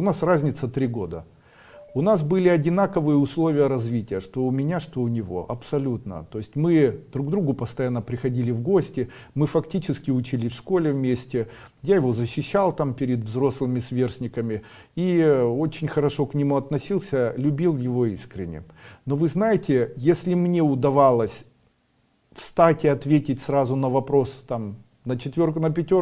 У нас разница 3 года. У нас были одинаковые условия развития, что у меня, что у него, абсолютно. То есть мы друг к другу постоянно приходили в гости, мы фактически учились в школе вместе, я его защищал там перед взрослыми сверстниками и очень хорошо к нему относился, любил его искренне. Но вы знаете, если мне удавалось встать и ответить сразу на вопрос там, на 4, на 5,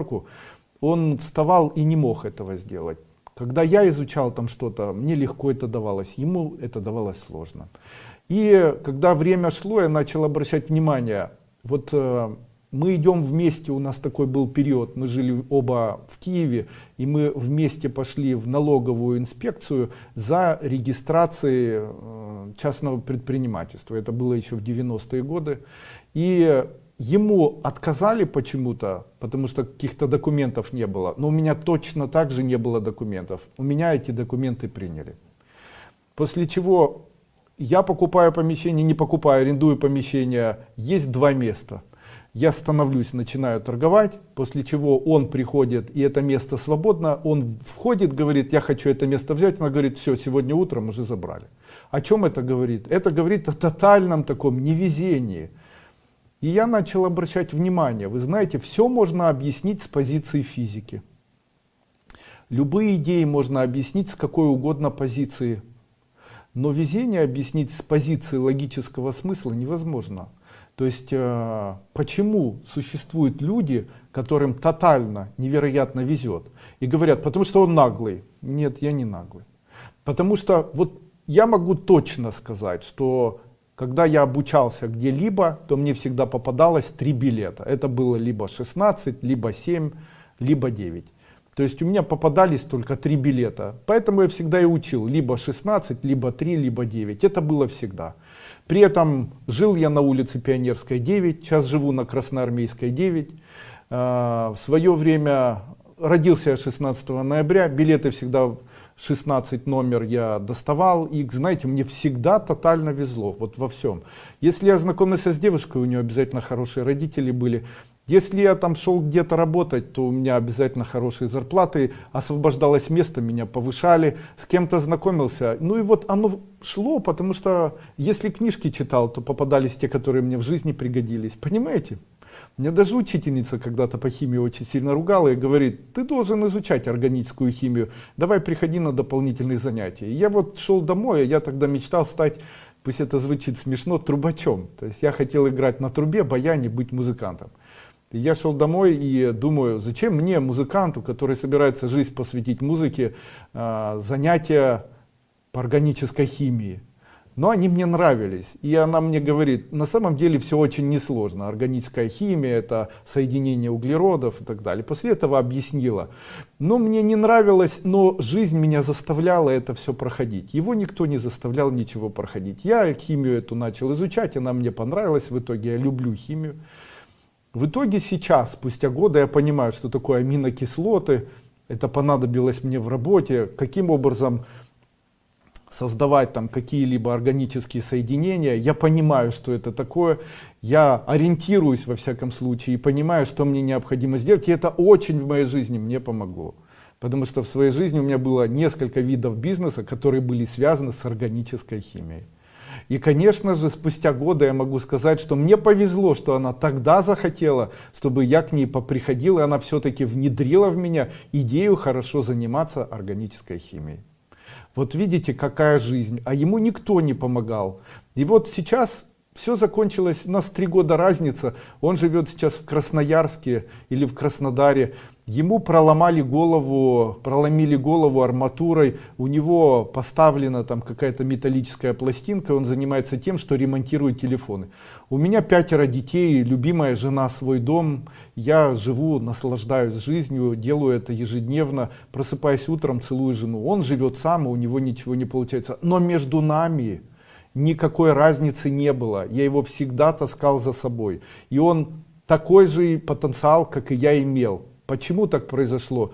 он вставал и не мог этого сделать. Когда я изучал там что-то, мне легко это давалось, ему это давалось сложно. И когда время шло, я начал обращать внимание, вот мы идем вместе, у нас такой был период, мы жили оба в Киеве, и мы вместе пошли в налоговую инспекцию за регистрацией частного предпринимательства. Это было еще в 90-е годы. И ему отказали почему-то, потому что каких-то документов не было, но у меня точно так же не было документов. У меня эти документы приняли. После чего я покупаю помещение, не покупаю, арендую помещение, есть 2 места. Я становлюсь, начинаю торговать, после чего он приходит, и это место свободно, он входит, говорит, я хочу это место взять, она говорит, все, сегодня утром уже забрали. О чем это говорит? Это говорит о тотальном таком невезении. И я начал обращать внимание, вы знаете, все можно объяснить с позиции физики. Любые идеи можно объяснить с какой угодно позиции. Но везение объяснить с позиции логического смысла невозможно. То есть, почему существуют люди, которым тотально, невероятно везет, и говорят, потому что он наглый. Нет, я не наглый. Потому что вот я могу точно сказать, что когда я обучался где-либо, то мне всегда попадалось 3 билета. Это было либо 16, либо 7, либо 9. То есть у меня попадались только 3 билета. Поэтому я всегда и учил либо 16, либо 3, либо 9. Это было всегда. При этом жил я на улице Пионерской 9, сейчас живу на Красноармейской 9. В свое время родился я 16 ноября, билеты всегда 16 номер я доставал, и знаете, мне всегда тотально везло, вот во всем. Если я знакомился с девушкой, у нее обязательно хорошие родители были. Если я там шел где-то работать, то у меня обязательно хорошие зарплаты, освобождалось место, меня повышали, с кем-то знакомился. Ну и вот оно шло, потому что если книжки читал, то попадались те, которые мне в жизни пригодились. Понимаете? Мне даже учительница когда-то по химии очень сильно ругала и говорит, ты должен изучать органическую химию, давай приходи на дополнительные занятия. И я вот шел домой, я тогда мечтал стать, пусть это звучит смешно, трубачом. То есть я хотел играть на трубе, баяне, быть музыкантом. И я шел домой и думаю, зачем мне, музыканту, который собирается жизнь посвятить музыке, занятия по органической химии. Но они мне нравились. И она мне говорит, на самом деле все очень несложно. Органическая химия, это соединение углеродов и так далее. После этого объяснила. Но мне не нравилось, но жизнь меня заставляла это все проходить. Его никто не заставлял ничего проходить. Я химию эту начал изучать, она мне понравилась. В итоге я люблю химию. В итоге сейчас, спустя годы, я понимаю, что такое аминокислоты. Это понадобилось мне в работе. Каким образом создавать там какие-либо органические соединения. Я понимаю, что это такое. Я ориентируюсь во всяком случае и понимаю, что мне необходимо сделать. И это очень в моей жизни мне помогло. Потому что в своей жизни у меня было несколько видов бизнеса, которые были связаны с органической химией. И, конечно же, спустя годы я могу сказать, что мне повезло, что она тогда захотела, чтобы я к ней поприходил, и она все-таки внедрила в меня идею хорошо заниматься органической химией. Вот видите, какая жизнь, а ему никто не помогал. И вот сейчас все закончилось, у нас 3 года разница, он живет сейчас в Красноярске или в Краснодаре. Ему проломили голову арматурой, у него поставлена там какая-то металлическая пластинка, он занимается тем, что ремонтирует телефоны. У меня 5 детей, любимая жена, свой дом, я живу, наслаждаюсь жизнью, делаю это ежедневно, просыпаясь утром, целую жену. Он живет сам, и у него ничего не получается, но между нами никакой разницы не было, я его всегда таскал за собой, и он такой же потенциал, как и я имел. Почему так произошло?